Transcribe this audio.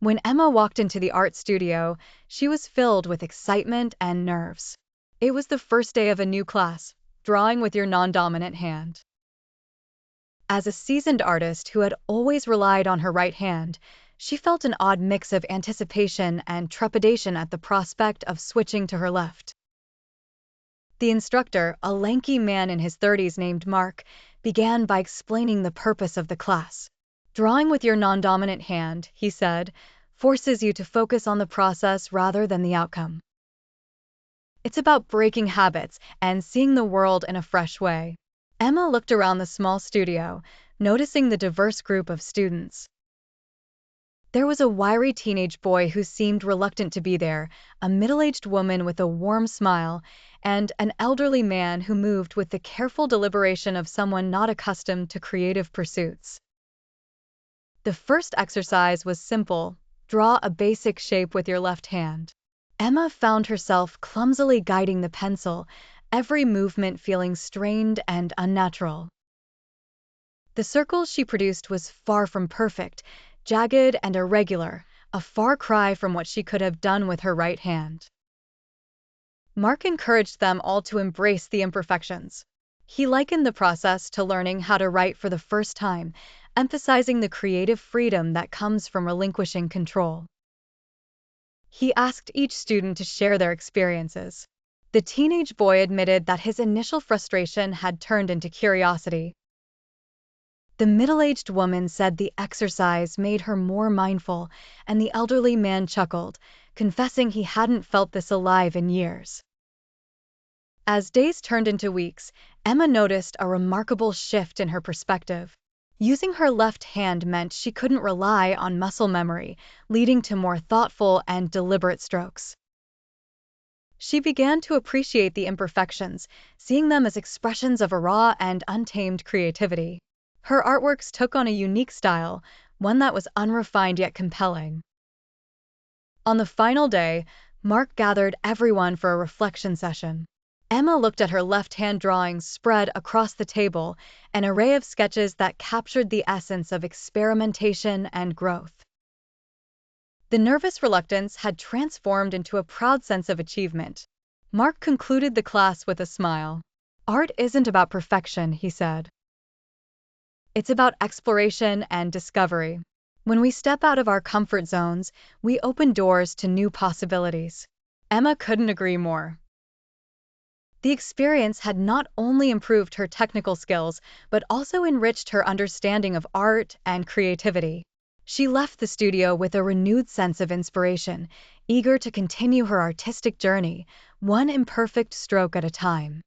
When Emma walked into the art studio, she was filled with excitement and nerves. It was the first day of a new class, drawing with your non-dominant hand. As a seasoned artist who had always relied on her right hand, she felt an odd mix of anticipation and trepidation at the prospect of switching to her left. The instructor, a lanky man in his 30s named Marc, began by explaining the purpose of the class. Drawing with your non-dominant hand, he said, forces you to focus on the process rather than the outcome. It's about breaking habits and seeing the world in a fresh way. Emma looked around the small studio, noticing the diverse group of students. There was a wiry teenage boy who seemed reluctant to be there, a middle-aged woman with a warm smile, and an elderly man who moved with the careful deliberation of someone not accustomed to creative pursuits. The first exercise was simple: draw a basic shape with your left hand. Emma found herself clumsily guiding the pencil, every movement feeling strained and unnatural. The circle she produced was far from perfect, jagged and irregular, a far cry from what she could have done with her right hand. Marc encouraged them all to embrace the imperfections. He likened the process to learning how to write for the first time, emphasizing the creative freedom that comes from relinquishing control. He asked each student to share their experiences. The teenage boy admitted that his initial frustration had turned into curiosity. The middle-aged woman said the exercise made her more mindful, and the elderly man chuckled, confessing he hadn't felt this alive in years. As days turned into weeks, Emma noticed a remarkable shift in her perspective. Using her left hand meant she couldn't rely on muscle memory, leading to more thoughtful and deliberate strokes. She began to appreciate the imperfections, seeing them as expressions of a raw and untamed creativity. Her artworks took on a unique style, one that was unrefined yet compelling. On the final day, Marc gathered everyone for a reflection session. Emma looked at her left-hand drawings spread across the table, an array of sketches that captured the essence of experimentation and growth. The nervous reluctance had transformed into a proud sense of achievement. Marc concluded the class with a smile. Art isn't about perfection, he said. It's about exploration and discovery. When we step out of our comfort zones, we open doors to new possibilities. Emma couldn't agree more. The experience had not only improved her technical skills, but also enriched her understanding of art and creativity. She left the studio with a renewed sense of inspiration, eager to continue her artistic journey, one imperfect stroke at a time.